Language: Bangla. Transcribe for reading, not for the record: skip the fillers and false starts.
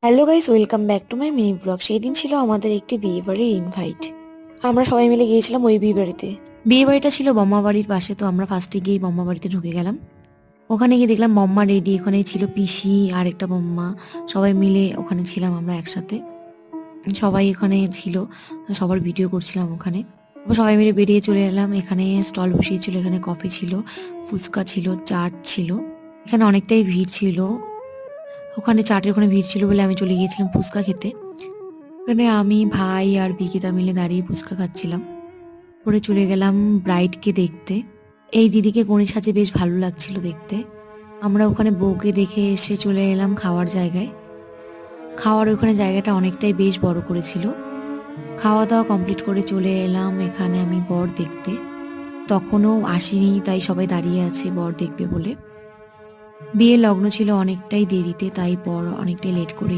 Hello guys, welcome back to my mini blog. সেই দিন ছিল আমাদের একটি বিয়ে বাড়ির ইনভাইট। আমরা সবাই মিলে গিয়েছিলাম ওই বিয়ে বাড়িতে। বিয়ে বাড়িটা ছিল বম্মা বাড়ির পাশে, তো আমরা ফার্স্টে গিয়ে বম্মা বাড়িতে ঢুকে গেলাম। ওখানে গিয়ে দেখলাম বম্মা রেডি, ওখানে ছিল পিসি আর একটা বম্মা, সবাই মিলে ওখানে ছিলাম আমরা একসাথে। সবাই ওখানে ছিল, সবার ভিডিও করছিলাম ওখানে। তারপর সবাই মিলে বেরিয়ে চলে এলাম। এখানে স্টল বসিয়েছিল, এখানে কফি ছিল, ফুচকা ছিল, চাট ছিল। এখানে অনেকটাই ভিড় ছিল। ওখানে চাটের ওখানে ভিড় ছিল বলে আমি চলে গিয়েছিলাম ফুচকা খেতে। ওখানে আমি, ভাই আর বিকিতা মিলে দাঁড়িয়ে ফুচকা খাচ্ছিলাম। পরে চলে গেলাম ব্রাইডকে দেখতে। এই দিদিকে কনে সাজে বেশ ভালো লাগছিল দেখতে। আমরা ওখানে বউকে দেখে এসে চলে এলাম খাওয়ার জায়গায়। খাওয়ার ওখানে জায়গাটা অনেকটাই বেশ বড় করেছিল। খাওয়া দাওয়া কমপ্লিট করে চলে এলাম এখানে আমি বর দেখতে। তখনও আসেনি, তাই সবাই দাঁড়িয়ে আছে বর দেখবে বলে। বিয়ের লগ্ন ছিল অনেকটাই দেরিতে, তাই বর অনেকটাই লেট করে